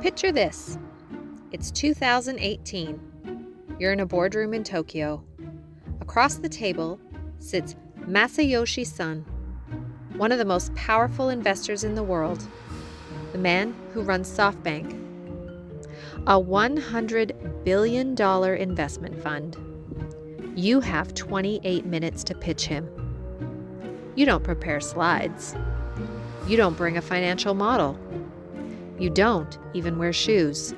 Picture this. It's 2018. You're in a boardroom in Tokyo. Across the table sits Masayoshi Son, one of the most powerful investors in the world, the man who runs SoftBank, a $100 billion investment fund. You have 28 minutes to pitch him. You don't prepare slides. You don't bring a financial model. You don't even wear shoes.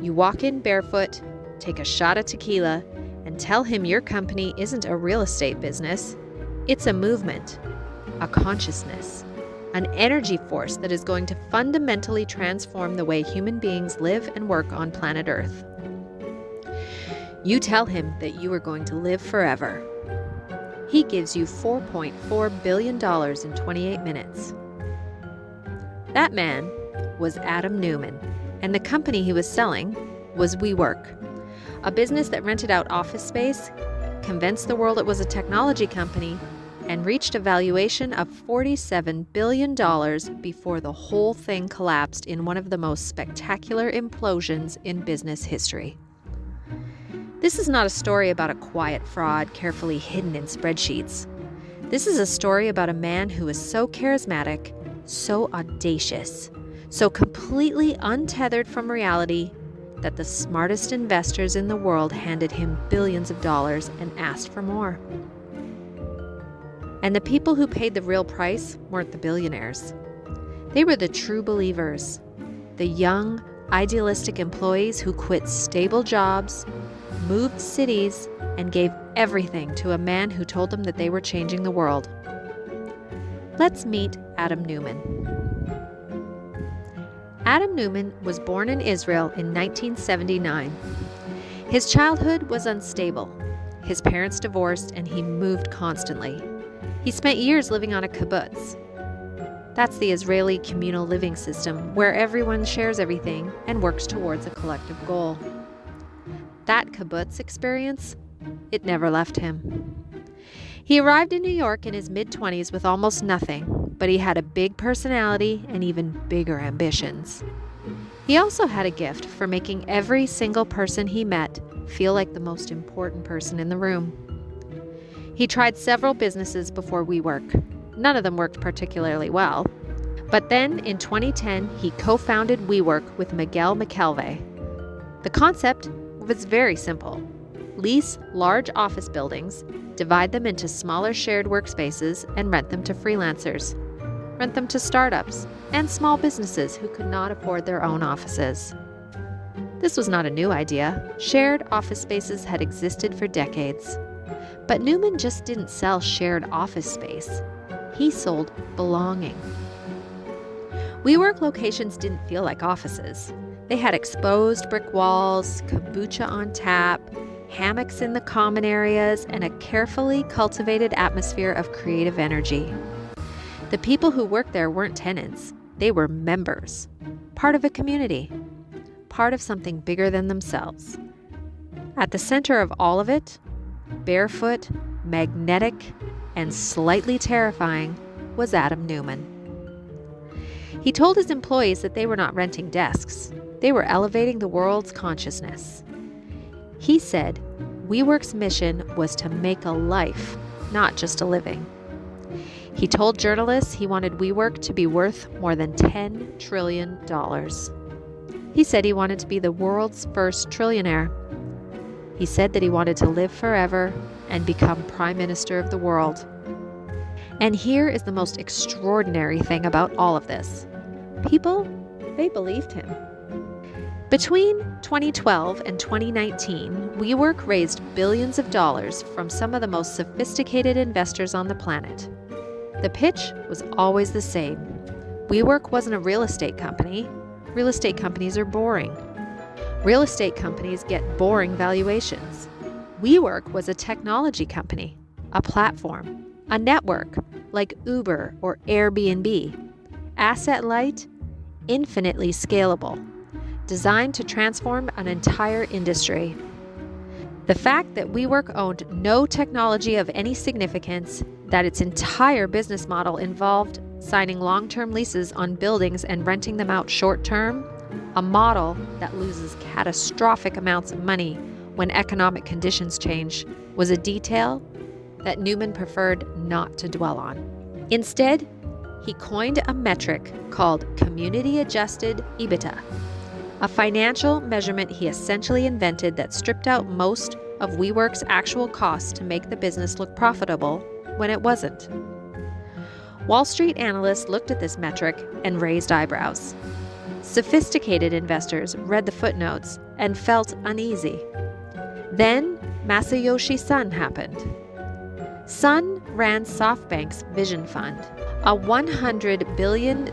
You walk in barefoot, take a shot of tequila, and tell him your company isn't a real estate business. It's a movement, a consciousness, an energy force that is going to fundamentally transform the way human beings live and work on planet Earth. You tell him that you are going to live forever. He gives you $4.4 billion in 28 minutes. That man was Adam Neumann, and the company he was selling was WeWork, a business that rented out office space, convinced the world it was a technology company, and reached a valuation of $47 billion before the whole thing collapsed in one of the most spectacular implosions in business history. This is not a story about a quiet fraud carefully hidden in spreadsheets. This is a story about a man who is so charismatic, so audacious, so completely untethered from reality that the smartest investors in the world handed him billions of dollars and asked for more. And the people who paid the real price weren't the billionaires. They were the true believers, the young, idealistic employees who quit stable jobs, moved cities, and gave everything to a man who told them that they were changing the world. Let's meet Adam Neumann. Adam Neumann was born in Israel in 1979. His childhood was unstable. His parents divorced and he moved constantly. He spent years living on a kibbutz. That's the Israeli communal living system where everyone shares everything and works towards a collective goal. That kibbutz experience, it never left him. He arrived in New York in his mid-20s with almost nothing, but he had a big personality and even bigger ambitions. He also had a gift for making every single person he met feel like the most important person in the room. He tried several businesses before WeWork. None of them worked particularly well. But then, in 2010, he co-founded WeWork with Miguel McKelvey. The concept was very simple. Lease large office buildings, divide them into smaller shared workspaces, and rent them to freelancers. Rent them to startups and small businesses who could not afford their own offices. This was not a new idea. Shared office spaces had existed for decades. But Neumann just didn't sell shared office space. He sold belonging. WeWork locations didn't feel like offices. They had exposed brick walls, kombucha on tap, hammocks in the common areas, and a carefully cultivated atmosphere of creative energy. The people who worked there weren't tenants. They were members, part of a community, part of something bigger than themselves. At the center of all of it, barefoot, magnetic, and slightly terrifying, was Adam Neumann. He told his employees that they were not renting desks. They were elevating the world's consciousness. He said WeWork's mission was to make a life, not just a living. He told journalists he wanted WeWork to be worth more than $10 trillion. He said he wanted to be the world's first trillionaire. He said that he wanted to live forever and become Prime Minister of the world. And here is the most extraordinary thing about all of this. People, they believed him. Between 2012 and 2019, WeWork raised billions of dollars from some of the most sophisticated investors on the planet. The pitch was always the same. WeWork wasn't a real estate company. Real estate companies are boring. Real estate companies get boring valuations. WeWork was a technology company, a platform, a network like Uber or Airbnb, asset light, infinitely scalable, designed to transform an entire industry. The fact that WeWork owned no technology of any significance, that its entire business model involved signing long-term leases on buildings and renting them out short-term, a model that loses catastrophic amounts of money when economic conditions change, was a detail that Neumann preferred not to dwell on. Instead, he coined a metric called community-adjusted EBITDA, a financial measurement he essentially invented that stripped out most of WeWork's actual costs to make the business look profitable when it wasn't. Wall Street analysts looked at this metric and raised eyebrows. Sophisticated investors read the footnotes and felt uneasy. Then Masayoshi Son happened. Son ran SoftBank's Vision Fund, a $100 billion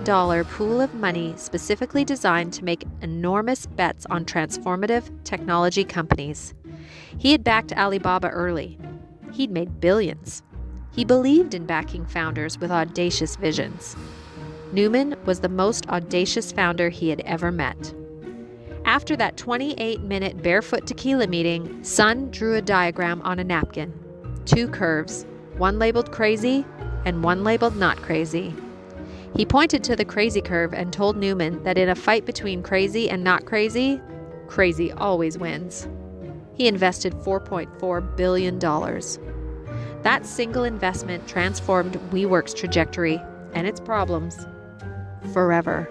pool of money specifically designed to make enormous bets on transformative technology companies. He had backed Alibaba early. He'd made billions. He believed in backing founders with audacious visions. Neumann was the most audacious founder he had ever met. After that 28-minute barefoot tequila meeting, Son drew a diagram on a napkin. 2 curves, one labeled crazy and one labeled not crazy. He pointed to the crazy curve and told Neumann that in a fight between crazy and not crazy, crazy always wins. He invested $4.4 billion. That single investment transformed WeWork's trajectory and its problems forever.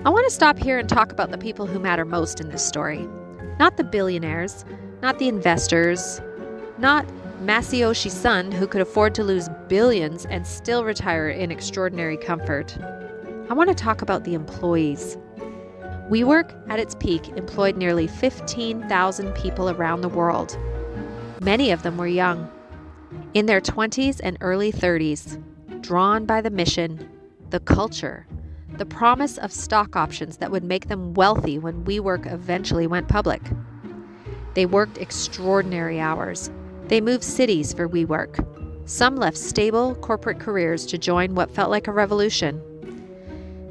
I want to stop here and talk about the people who matter most in this story. Not the billionaires, not the investors, not Masayoshi Son, who could afford to lose billions and still retire in extraordinary comfort. I want to talk about the employees. WeWork, at its peak, employed nearly 15,000 people around the world. Many of them were young, in their 20s and early 30s, drawn by the mission, the culture, the promise of stock options that would make them wealthy when WeWork eventually went public. They worked extraordinary hours. They moved cities for WeWork. Some left stable corporate careers to join what felt like a revolution.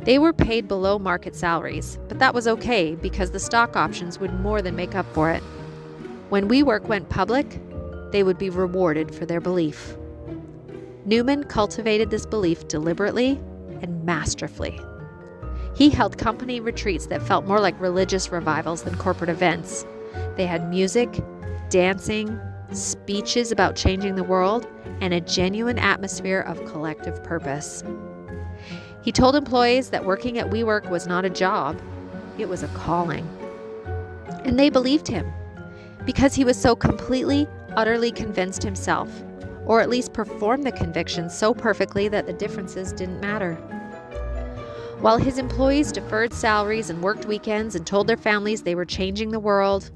They were paid below market salaries, but that was okay because the stock options would more than make up for it. When WeWork went public, they would be rewarded for their belief. Neumann cultivated this belief deliberately and masterfully. He held company retreats that felt more like religious revivals than corporate events. They had music, dancing, speeches about changing the world, and a genuine atmosphere of collective purpose. He told employees that working at WeWork was not a job, it was a calling. And they believed him because he was so completely, utterly convinced himself, or at least performed the conviction so perfectly that the differences didn't matter. While his employees deferred salaries and worked weekends and told their families they were changing the world,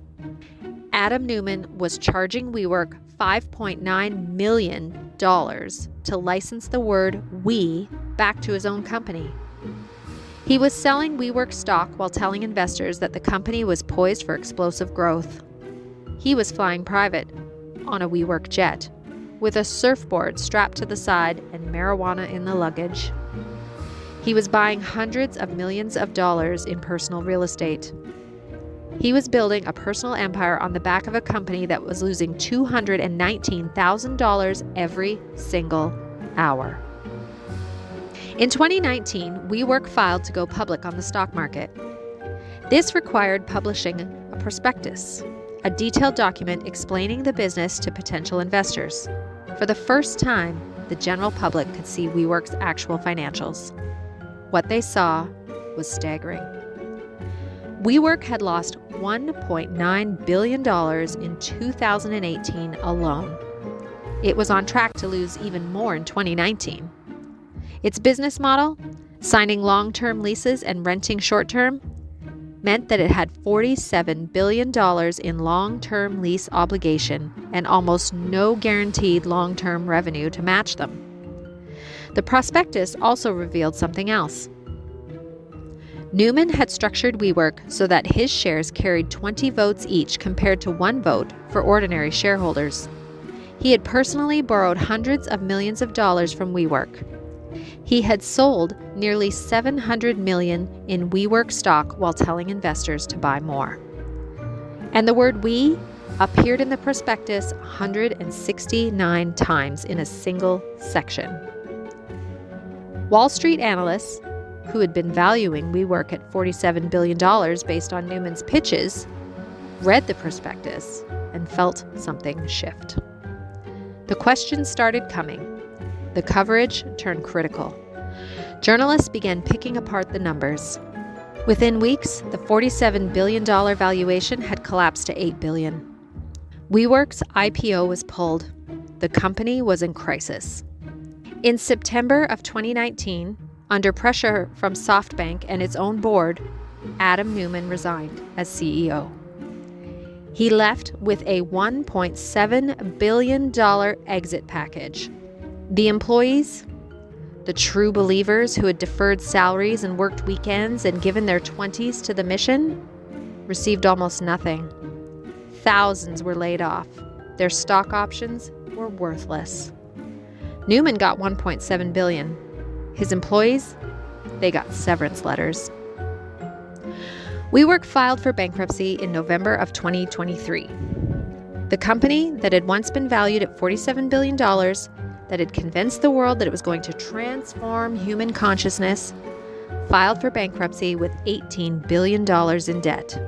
Adam Neumann was charging WeWork $5.9 million to license the word "we" back to his own company. He was selling WeWork stock while telling investors that the company was poised for explosive growth. He was flying private on a WeWork jet, with a surfboard strapped to the side and marijuana in the luggage. He was buying hundreds of millions of dollars in personal real estate. He was building a personal empire on the back of a company that was losing $219,000 every single hour. In 2019, WeWork filed to go public on the stock market. This required publishing a prospectus, a detailed document explaining the business to potential investors. For the first time, the general public could see WeWork's actual financials. What they saw was staggering. WeWork had lost $1.9 billion in 2018 alone. It was on track to lose even more in 2019. Its business model, signing long-term leases and renting short-term, meant that it had $47 billion in long-term lease obligation and almost no guaranteed long-term revenue to match them. The prospectus also revealed something else. Neumann had structured WeWork so that his shares carried 20 votes each compared to 1 vote for ordinary shareholders. He had personally borrowed hundreds of millions of dollars from WeWork. He had sold nearly $700 million in WeWork stock while telling investors to buy more. And the word "we" appeared in the prospectus 169 times in a single section. Wall Street analysts, who had been valuing WeWork at $47 billion based on Neumann's pitches, read the prospectus and felt something shift. The questions started coming. The coverage turned critical. Journalists began picking apart the numbers. Within weeks, the $47 billion valuation had collapsed to $8 billion. WeWork's IPO was pulled. The company was in crisis. In September of 2019, under pressure from SoftBank and its own board, Adam Neumann resigned as CEO. He left with a $1.7 billion exit package. The employees, the true believers who had deferred salaries and worked weekends and given their 20s to the mission, received almost nothing. Thousands were laid off. Their stock options were worthless. Neumann got $1.7 billion. His employees, they got severance letters. WeWork filed for bankruptcy in November of 2023. The company that had once been valued at $47 billion, that had convinced the world that it was going to transform human consciousness, filed for bankruptcy with $18 billion in debt.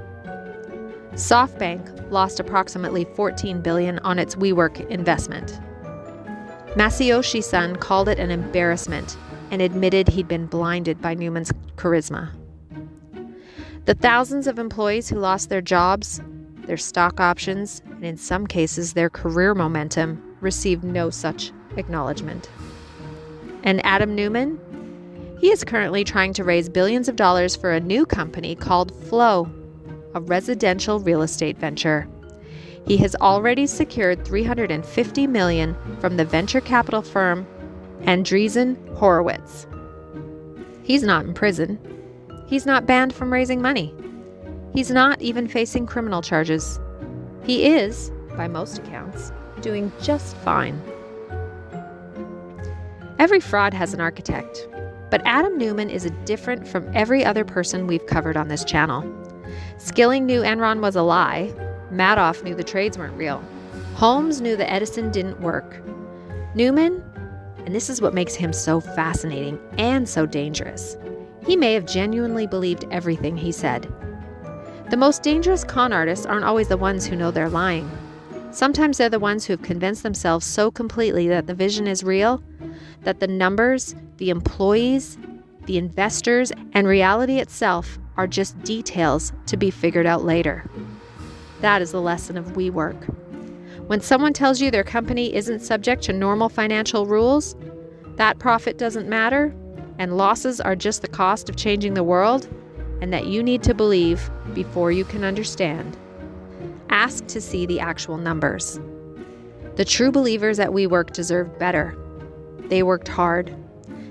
SoftBank lost approximately $14 billion on its WeWork investment. Masayoshi Son called it an embarrassment and admitted he'd been blinded by Neumann's charisma. The thousands of employees who lost their jobs, their stock options, and in some cases their career momentum, received no such acknowledgement. And Adam Neumann? He is currently trying to raise billions of dollars for a new company called Flow, a residential real estate venture. He has already secured $350 million from the venture capital firm Andreessen Horowitz. He's not in prison. He's not banned from raising money. He's not even facing criminal charges. He is, by most accounts, doing just fine. Every fraud has an architect, but Adam Neumann is different from every other person we've covered on this channel. Skilling knew Enron was a lie. Madoff knew the trades weren't real. Holmes knew that Edison didn't work. Neumann, and this is what makes him so fascinating and so dangerous, he may have genuinely believed everything he said. The most dangerous con artists aren't always the ones who know they're lying. Sometimes they're the ones who have convinced themselves so completely that the vision is real, that the numbers, the employees, the investors, and reality itself are just details to be figured out later. That is the lesson of WeWork. When someone tells you their company isn't subject to normal financial rules, that profit doesn't matter, and losses are just the cost of changing the world, and that you need to believe before you can understand. Ask to see the actual numbers. The true believers at WeWork deserve better. They worked hard.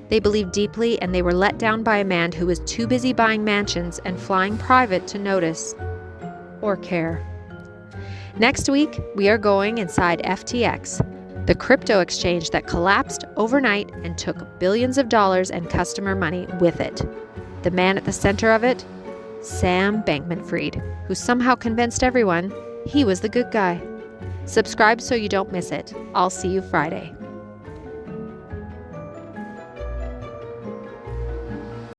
They believed deeply, and they were let down by a man who was too busy buying mansions and flying private to notice or care. Next week, we are going inside FTX, the crypto exchange that collapsed overnight and took billions of dollars and customer money with it. The man at the center of it, Sam Bankman-Fried, who somehow convinced everyone he was the good guy. Subscribe so you don't miss it. I'll see you Friday.